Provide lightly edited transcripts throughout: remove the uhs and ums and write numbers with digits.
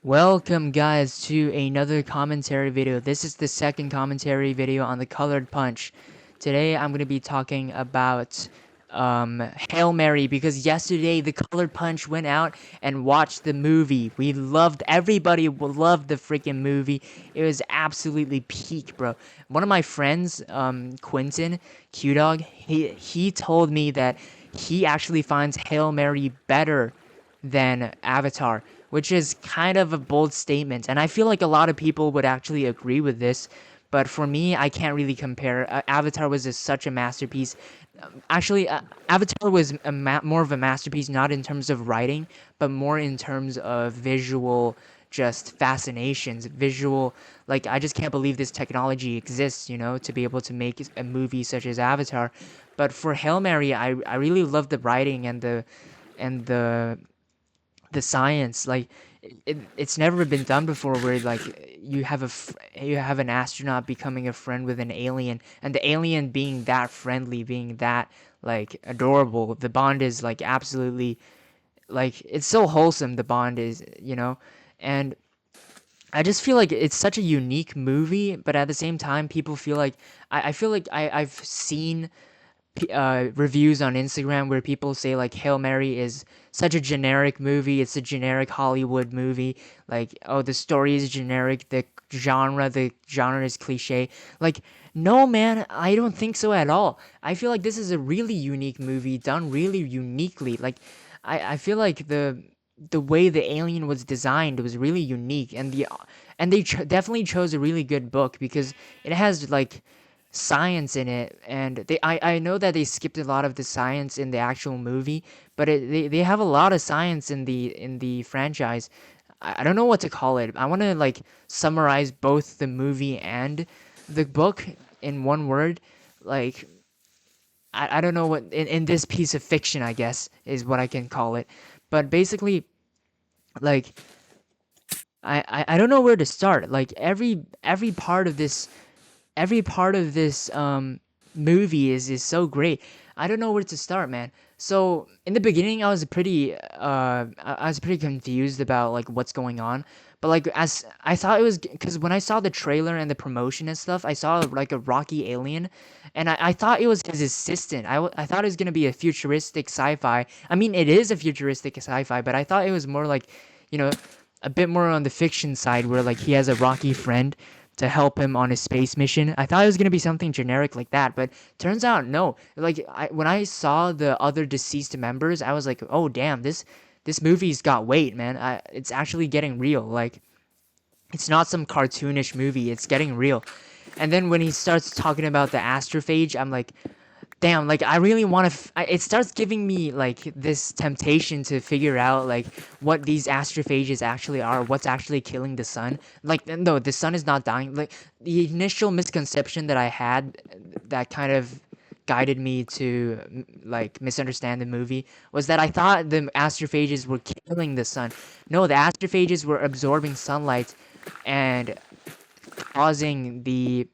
Welcome guys to another commentary video. This is the second commentary video on the Colored Punch. Today I'm going to be talking about Hail Mary because yesterday the Colored Punch went out and watched the movie. Everybody loved the freaking movie. It was absolutely peak, bro. One of my friends, Quentin, Q-Dog, he told me that he actually finds Hail Mary better than Avatar, which is kind of a bold statement. And I feel like a lot of people would actually agree with this. But for me, I can't really compare. Avatar was such a masterpiece. Avatar was more of a masterpiece, not in terms of writing, but more in terms of visual, just fascinations. Visual, like, I just can't believe this technology exists, to be able to make a movie such as Avatar. But for Hail Mary, I really love the writing and the science. Like, it's never been done before where like you have an astronaut becoming a friend with an alien, and the alien being that friendly, being that like adorable. The bond is like absolutely, like, it's so wholesome, the bond is, and I just feel like it's such a unique movie, but at the same time people feel like I feel like I've seen reviews on Instagram where people say like Hail Mary is such a generic movie. It's a generic Hollywood movie. Like, oh, the story is generic. The genre is cliche. Like, no, man, I don't think so at all. I feel like this is a really unique movie done really uniquely. Like, I feel like the way the alien was designed was really unique, and they definitely chose a really good book because it has like science in it, and I know that they skipped a lot of the science in the actual movie, but they have a lot of science in the franchise. I don't know what to call it. I want to like summarize both the movie and the book in one word. Like, I don't know what in this piece of fiction, I guess, is what I can call it. But basically, like, I don't know where to start. Like, every part of this movie is so great. I don't know where to start, man. So in the beginning, I was pretty confused about like what's going on. But like, as I thought it was, because when I saw the trailer and the promotion and stuff, I saw like a rocky alien, and I thought it was his assistant. I thought it was gonna be a futuristic sci-fi. I mean, it is a futuristic sci-fi, but I thought it was more like, you know, a bit more on the fiction side, where like he has a rocky friend to help him on his space mission. I thought it was gonna be something generic like that, but turns out no. Like, when I saw the other deceased members, I was like, oh damn, this movie's got weight, man. It's actually getting real. Like, it's not some cartoonish movie. It's getting real. And then when he starts talking about the astrophage, I'm like, damn, like, I really want to it starts giving me like this temptation to figure out like what these astrophages actually are, what's actually killing the sun. Like, no, the sun is not dying. Like, the initial misconception that I had, that kind of guided me to like misunderstand the movie, was that I thought the astrophages were killing the sun. No, the astrophages were absorbing sunlight and causing the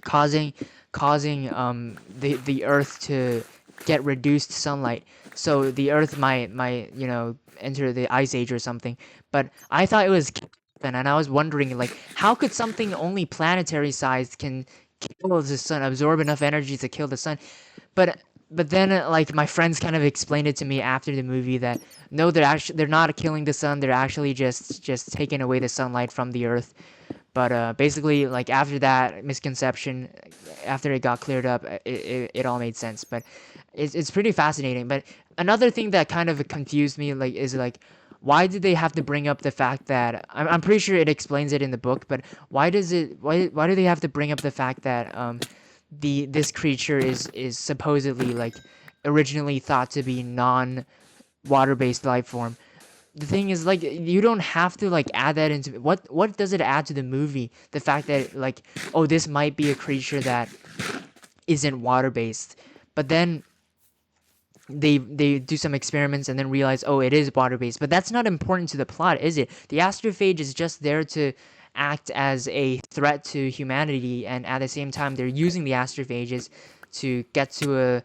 causing causing the earth to get reduced sunlight, so the earth might enter the ice age or something. But I thought it was then, and I was wondering, like, how could something only planetary sized can kill the sun, absorb enough energy to kill the sun? But then, like, my friends kind of explained it to me after the movie that no, they're not killing the sun, they're actually just taking away the sunlight from the earth. But basically, like, after that misconception, after it got cleared up, it all made sense. But it's pretty fascinating. But another thing that kind of confused me, like, is like, why did they have to bring up the fact that I'm pretty sure it explains it in the book, but why do they have to bring up the fact that this creature is supposedly like originally thought to be non water based life form? The thing is, like, you don't have to like add that into what does it add to the movie, the fact that, like, oh, this might be a creature that isn't water based, but then they do some experiments and then realize, oh, it is water based. But that's not important to the plot, is it? The astrophage is just there to act as a threat to humanity, and at the same time they're using the astrophages to get to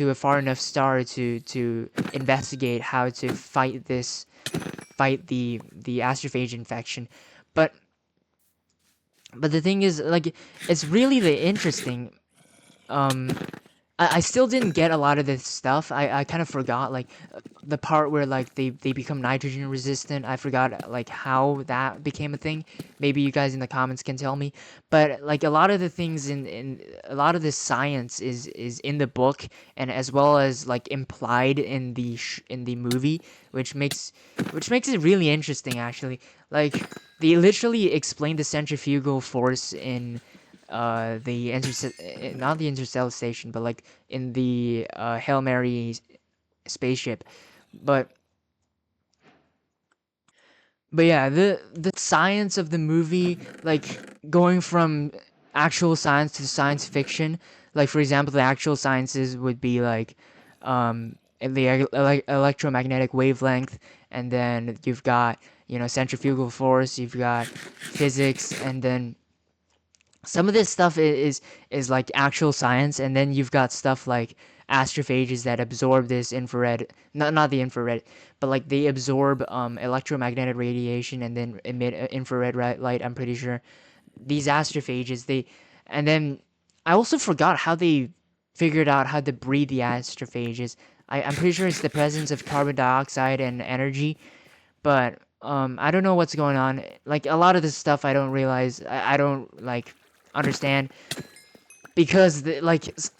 a far enough star to investigate how to fight fight the astrophage infection. But the thing is, like, it's really the interesting. Um, I still didn't get a lot of this stuff. I kind of forgot, like, the part where, like, they become nitrogen resistant. I forgot, like, how that became a thing. Maybe you guys in the comments can tell me. But, like, a lot of the things in a lot of this science is in the book, and as well as, like, implied in in the movie, which makes it really interesting, actually. Like, they literally explain the centrifugal force in the not the interstellar station, but like in the Hail Mary spaceship. But yeah, the science of the movie, like, going from actual science to science fiction. Like, for example, the actual sciences would be like the electromagnetic wavelength, and then you've got, centrifugal force, you've got physics, and then some of this stuff is like actual science, and then you've got stuff like astrophages that absorb this infrared, not the infrared, but like they absorb electromagnetic radiation and then emit infrared light. I'm pretty sure these astrophages, and then I also forgot how they figured out how to breed the astrophages. I'm pretty sure it's the presence of carbon dioxide and energy, but I don't know what's going on. Like, a lot of this stuff I don't realize, I don't like understand, because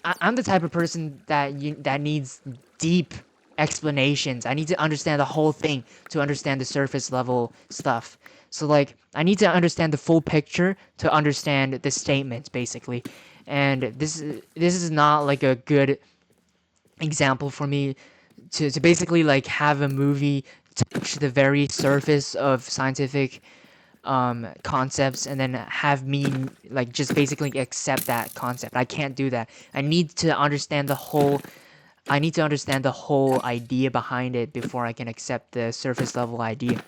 I'm the type of person that needs deep explanations. I need to understand the whole thing to understand the surface level stuff. So, like, I need to understand the full picture to understand the statements, basically. And this is not like a good example for me to basically, like, have a movie touch the very surface of scientific concepts and then have me, like, just basically accept that concept. I can't do that. I need to understand the whole idea behind it before I can accept the surface level idea.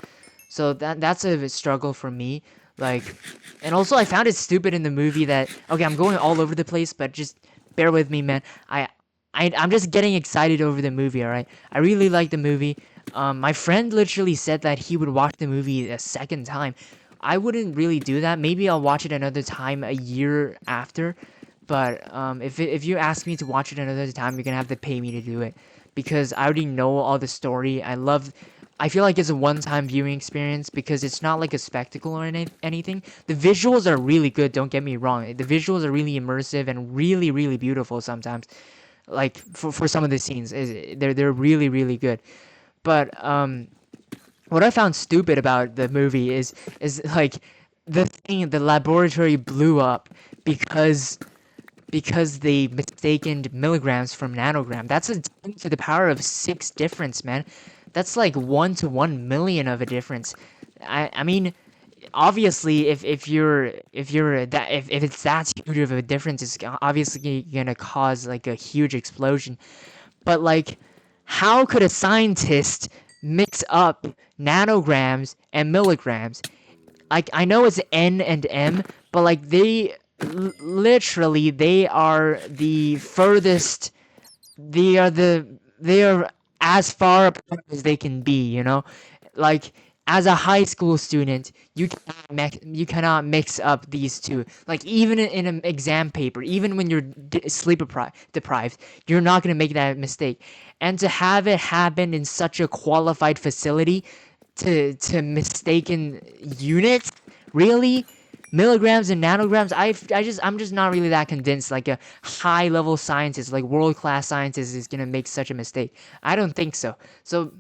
So that's a struggle for me. Like, and also I found it stupid in the movie that, okay, I'm going all over the place, but just bear with me, man. I'm just getting excited over the movie. All right, I really like the movie. My friend literally said that he would watch the movie a second time. I wouldn't really do that. Maybe I'll watch it another time a year after. But if you ask me to watch it another time, you're gonna have to pay me to do it, because I already know all the story. I feel like it's a one-time viewing experience because it's not like a spectacle or anything. The visuals are really good. Don't get me wrong. The visuals are really immersive and really, really beautiful sometimes. Like, for some of the scenes, they're really, really good. But what I found stupid about the movie is like the laboratory blew up because they mistaken milligrams from nanogram. That's a 10 to the power of 6 difference, man. That's like 1 to 1 million of a difference. I mean, obviously, if it's that huge of a difference, it's obviously gonna cause like a huge explosion. But, like, how could a scientist mix up nanograms and milligrams? Like, I know it's N and M, but like literally they are the furthest. They are as far apart as they can be. Like, as a high school student, you cannot mix up these two. Like, even in an exam paper, even when you're sleep deprived, you're not gonna make that mistake. And to have it happen in such a qualified facility, to mistaken units, really, milligrams and nanograms. I'm just not really that convinced. Like, a high level scientist, like world class scientist, is gonna make such a mistake. I don't think so. So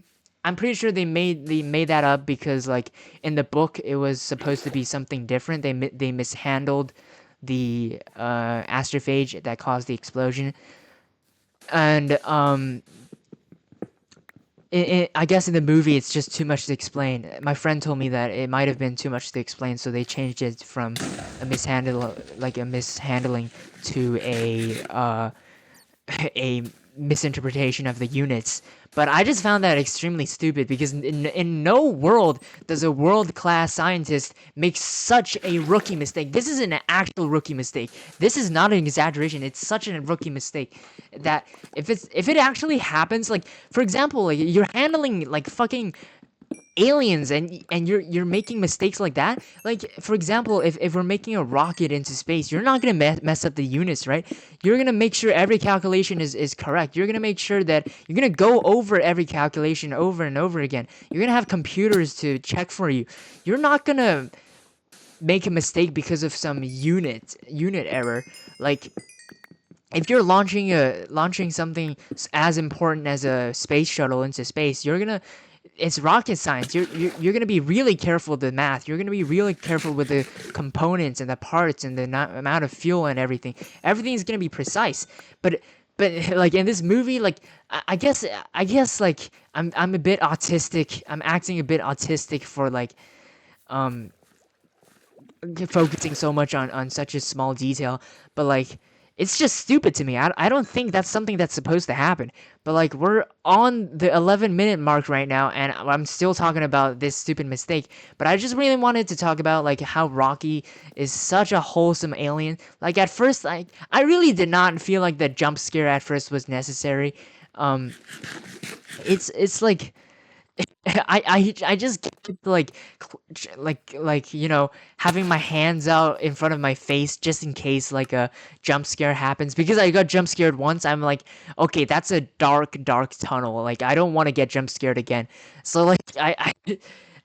I'm pretty sure they made that up because, like, in the book it was supposed to be something different. They mishandled the astrophage that caused the explosion, and I guess in the movie it's just too much to explain. My friend told me that it might have been too much to explain, so they changed it from a mishandling to a misinterpretation of the units. But I just found that extremely stupid because in no world does a world-class scientist make such a rookie mistake. This is an actual rookie mistake. This is not an exaggeration. It's such a rookie mistake that if it actually happens, like, for example, like, you're handling, like, fucking aliens, and you're making mistakes like that. Like, for example, if we're making a rocket into space, you're not gonna mess up the units, right? You're gonna make sure every calculation is correct. You're gonna make sure that you're gonna go over every calculation over and over again. You're gonna have computers to check for you. You're not gonna make a mistake because of some unit error. Like, if you're launching something as important as a space shuttle into space, it's rocket science. You're gonna be really careful with the math. You're gonna be really careful with the components and the parts and the amount of fuel and everything. Everything's gonna be precise. But like in this movie, like I guess like I'm a bit autistic. I'm acting a bit autistic for like um focusing so much on such a small detail, but like it's just stupid to me. I don't think that's something that's supposed to happen. But like we're on the 11-minute mark right now, and I'm still talking about this stupid mistake. But I just really wanted to talk about like how Rocky is such a wholesome alien. Like at first, like I really did not feel like the jump scare at first was necessary. Um, it's like I just keep like having my hands out in front of my face just in case like a jump scare happens, because I got jump scared once. I'm like, okay, that's a dark tunnel. Like I don't want to get jump scared again. So like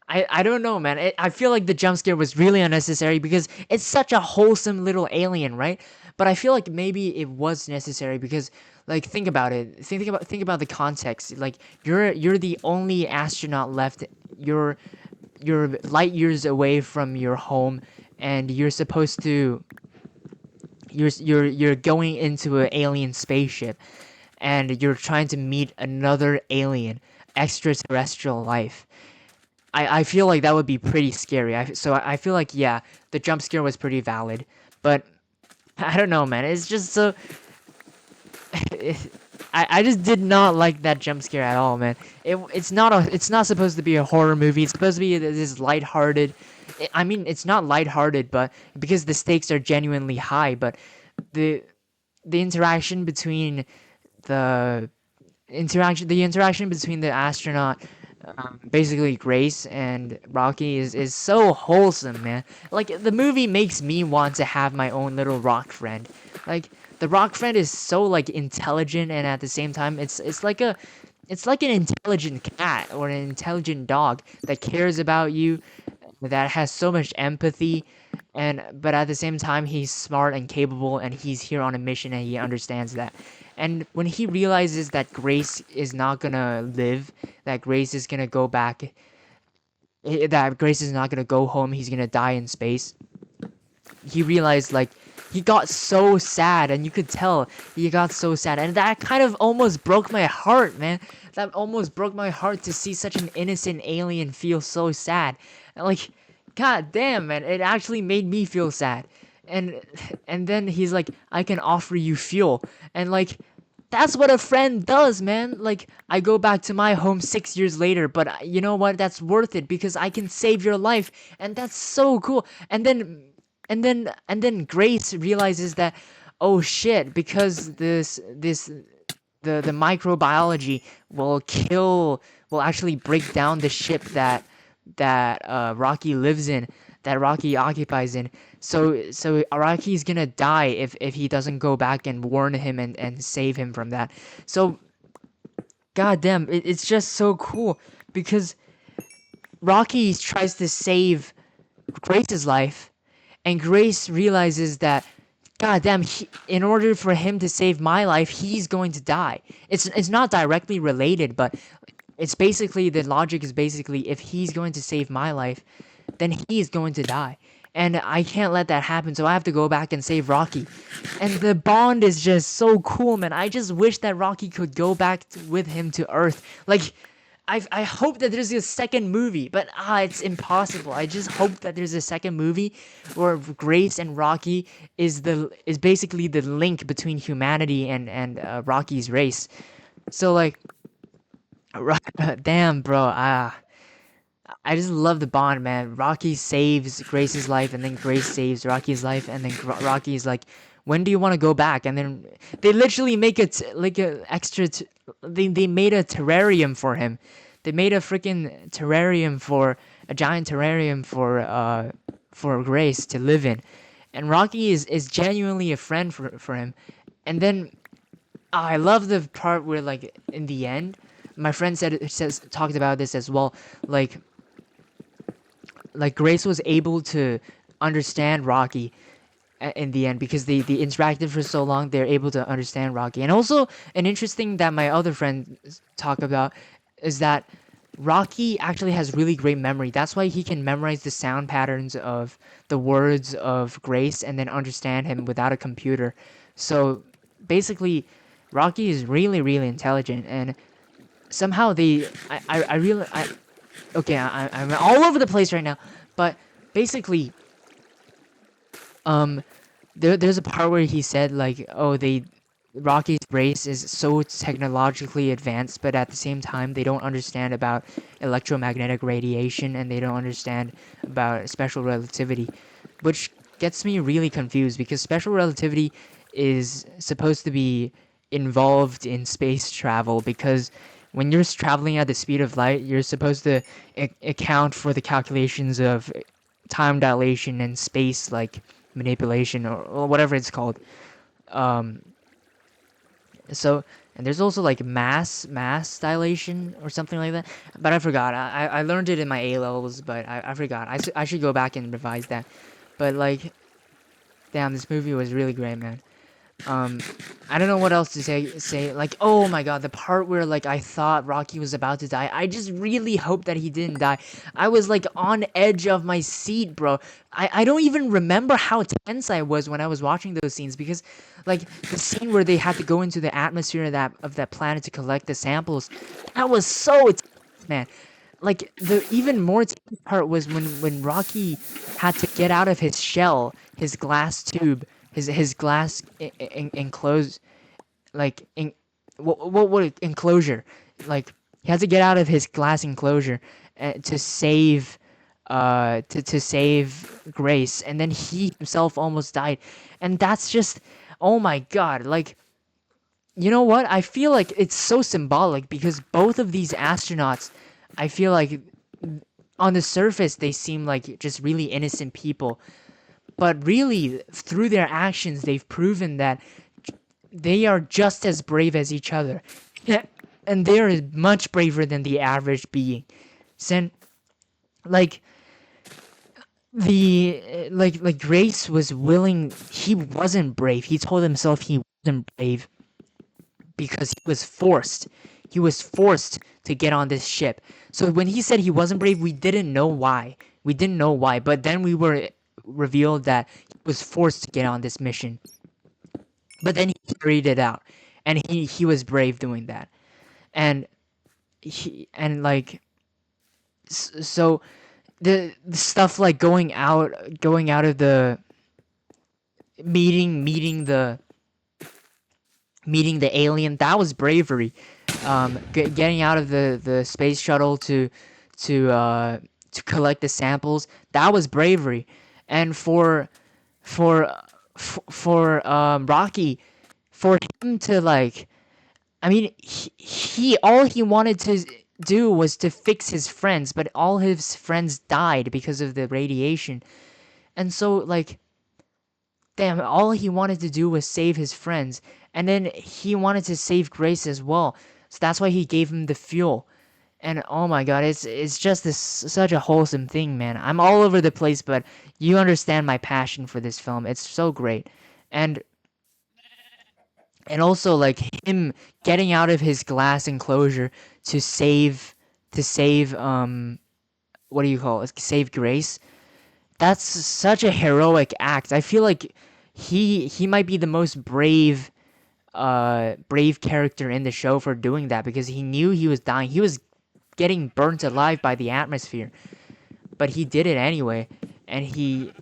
I don't know, man. I feel like the jump scare was really unnecessary because it's such a wholesome little alien, right? But I feel like maybe it was necessary because, like, think about it. Think about the context. Like, you're the only astronaut left. You're light years away from your home, and you're supposed to you're going into an alien spaceship, and you're trying to meet another alien, extraterrestrial life. I feel like that would be pretty scary. So I feel like, yeah, the jump scare was pretty valid, but I don't know, man. It's just so I just did not like that jump scare at all, man. It's not supposed to be a horror movie. It's supposed to be this lighthearted. I mean, it's not lighthearted, but because the stakes are genuinely high. But the the interaction between the the interaction between the astronaut, basically Grace, and Rocky is so wholesome, man. Like the movie makes me want to have my own little rock friend. Like the rock friend is so like intelligent, and at the same time it's like an intelligent cat or an intelligent dog that cares about you, that has so much empathy, and but at the same time he's smart and capable, and he's here on a mission, and he understands that. And when he realizes that Grace is not gonna live, that Grace is gonna go back, that Grace is not gonna go home, he's gonna die in space, he realized, like, he got so sad, and you could tell he got so sad, and that kind of almost broke my heart, man. That almost broke my heart to see such an innocent alien feel so sad. And like, god damn, man, it actually made me feel sad. And and then he's like, I can offer you fuel. And like, that's what a friend does, man. Like, I go back to my home 6 years later, but you know what? That's worth it because I can save your life, and that's so cool. And then Grace realizes that, oh shit, because the microbiology will actually break down the ship that Rocky lives in, that Rocky occupies in. So Rocky's gonna die if he doesn't go back and warn him and save him from that. So goddamn, it's just so cool because Rocky tries to save Grace's life, and Grace realizes that, God damn, in order for him to save my life, he's going to die. It's not directly related, but it's basically, the logic is basically, if he's going to save my life, then he's going to die. And I can't let that happen, so I have to go back and save Rocky. And the bond is just so cool, man. I just wish that Rocky could go back with him to Earth. Like, I hope that there's a second movie, but it's impossible. I just hope that there's a second movie where Grace and Rocky is basically the link between humanity and Rocky's race. So like, damn, bro, I just love the bond, man. Rocky saves Grace's life, and then Grace saves Rocky's life, and then Rocky's like, "When do you want to go back?" And then they literally make it like a extra. They made a terrarium for him. they made a freaking terrarium for a giant terrarium for Grace to live in, and Rocky is genuinely a friend for him. And then I love the part where, like, in the end, my friend says talked about this as well. Like Grace was able to understand Rocky in the end because they interacted for so long. They're able to understand Rocky. And also, an interesting that my other friends talk about is that Rocky actually has really great memory. That's why he can memorize the sound patterns of the words of Grace and then understand him without a computer. So basically, Rocky is really, really intelligent, and somehow I really, okay, I'm all over the place right now, but basically, um, there's a part where he said, like, oh, Rocky's race is so technologically advanced, but at the same time they don't understand about electromagnetic radiation, and they don't understand about special relativity, which gets me really confused because special relativity is supposed to be involved in space travel, because when you're traveling at the speed of light, you're supposed to account for the calculations of time dilation and space, like, manipulation, or whatever it's called. Um, so, and there's also like mass dilation or something like that, but I forgot. I learned it in my A levels, but I forgot. I should go back and revise that. But like, damn, this movie was really great, man. Um, I don't know what else to say. Like, oh my god, the part where, like, I thought Rocky was about to die. I just really hope that he didn't die. I was like on edge of my seat, bro. I don't even remember how tense I was when I was watching those scenes, because, like, the scene where they had to go into the atmosphere of that planet to collect the samples, that was so tense, man. Like, the even more tense part was when Rocky had to get out of his shell, his glass tube, his glass enclosed, like, what enclosure, like, he had to get out of his glass enclosure to save to save Grace, and then he himself almost died. And that's just, oh my god, like, you know what, I feel like it's so symbolic because both of these astronauts, I feel like, on the surface they seem like just really innocent people, but really through their actions they've proven that they are just as brave as each other. Yeah, and they are much braver than the average being. So, like, like Grace was willing, he wasn't brave. He told himself he wasn't brave because he was forced to get on this ship. So when he said he wasn't brave, we didn't know why. We didn't know why, but then we were revealed that he was forced to get on this mission. But then he carried it out, and he was brave doing that. And like, so the stuff like going out of the meeting the alien, that was bravery. Getting out of the space shuttle to collect the samples, that was bravery. And for for Rocky, for him to, like, I mean, he all he wanted to do was to fix his friends, but all his friends died because of the radiation. And so, like, damn, all he wanted to do was save his friends, and then he wanted to save Grace as well. So that's why he gave him the fuel. And oh my god, it's just this such a wholesome thing, man. I'm all over the place, but you understand my passion for this film. It's so great. And also, like, him getting out of his glass enclosure to save what do you call it, save Grace. That's such a heroic act. I feel like he might be the most brave character in the show for doing that, because he knew he was dying. He was getting burnt alive by the atmosphere, but he did it anyway, and he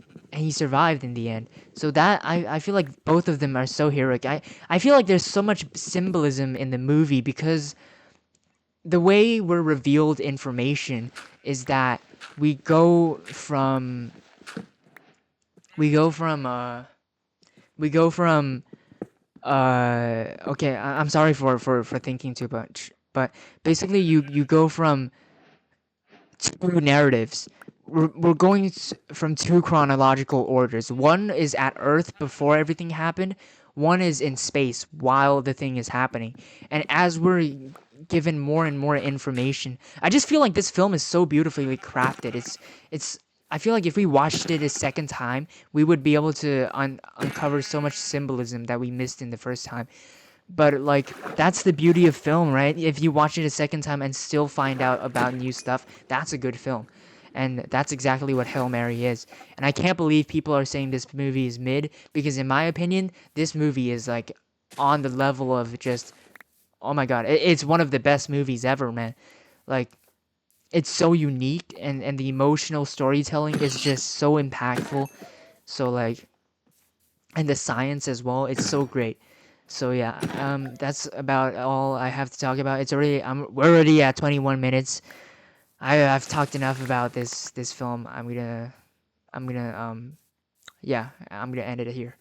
survived in the end. So that, I feel like both of them are so heroic. I feel like there's so much symbolism in the movie, because the way we're revealed information is that we go from we go from we go from okay, I'm sorry for thinking too much, but basically you go from two narratives. We're going from two chronological orders. One is at Earth before everything happened. One is in space while the thing is happening. And as we're given more and more information, I just feel like this film is so beautifully crafted. It's. I feel like if we watched it a second time, we would be able to uncover so much symbolism that we missed in the first time. But like that's the beauty of film, right? If you watch it a second time and still find out about new stuff, that's a good film. And that's exactly what Hail Mary is. And I can't believe people are saying this movie is mid because in my opinion, this movie is like on the level of just oh my god, it's one of the best movies ever, man. Like it's so unique and the emotional storytelling is just so impactful. So like and the science as well. It's so great. So yeah, that's about all I have to talk about. We're already at 21 minutes. I've talked enough about this film. I'm gonna yeah, I'm gonna end it here.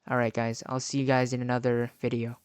All right, guys. I'll see you guys in another video.